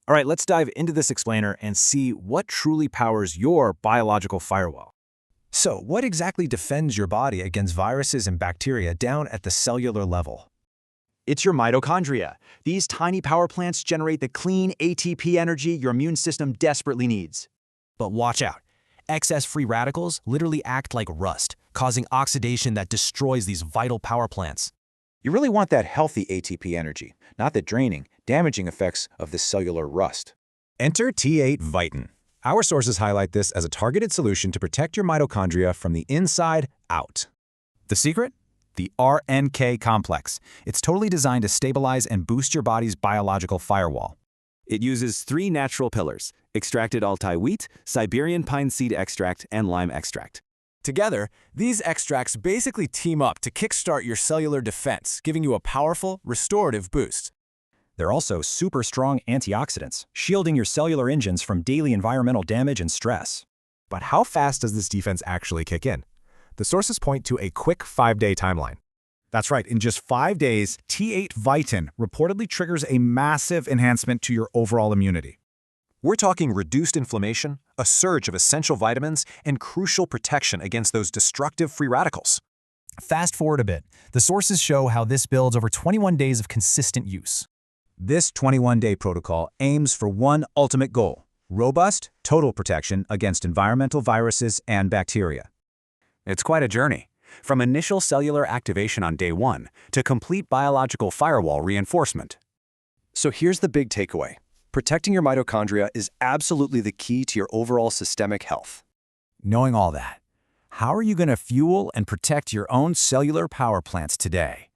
All right, let's dive into this explainer and see what truly powers your biological firewall. So, what exactly defends your body against viruses and bacteria down at the cellular level? It's your mitochondria. These tiny power plants generate the clean ATP energy your immune system desperately needs. But watch out. Excess free radicals literally act like rust, causing oxidation that destroys these vital power plants. You really want that healthy ATP energy, not the draining, damaging effects of this cellular rust. Enter T8 ViTEN. Our sources highlight this as a targeted solution to protect your mitochondria from the inside out. The secret? The RNK complex. It's totally designed to stabilize and boost your body's biological firewall. It uses 3 natural pillars: extracted Altai wheat, Siberian pine seed extract, and lime extract. Together, these extracts basically team up to kickstart your cellular defense, giving you a powerful, restorative boost. They're also super strong antioxidants, shielding your cellular engines from daily environmental damage and stress. But how fast does this defense actually kick in? The sources point to a quick 5-day timeline. That's right, in just 5 days, T8 ViTEN reportedly triggers a massive enhancement to your overall immunity. We're talking reduced inflammation, a surge of essential vitamins, and crucial protection against those destructive free radicals. Fast forward a bit. The sources show how this builds over 21 days of consistent use. This 21-day protocol aims for one ultimate goal: robust, total protection against environmental viruses and bacteria. It's quite a journey, from initial cellular activation on day 1 to complete biological firewall reinforcement. So here's the big takeaway. Protecting your mitochondria is absolutely the key to your overall systemic health. Knowing all that, how are you going to fuel and protect your own cellular power plants today?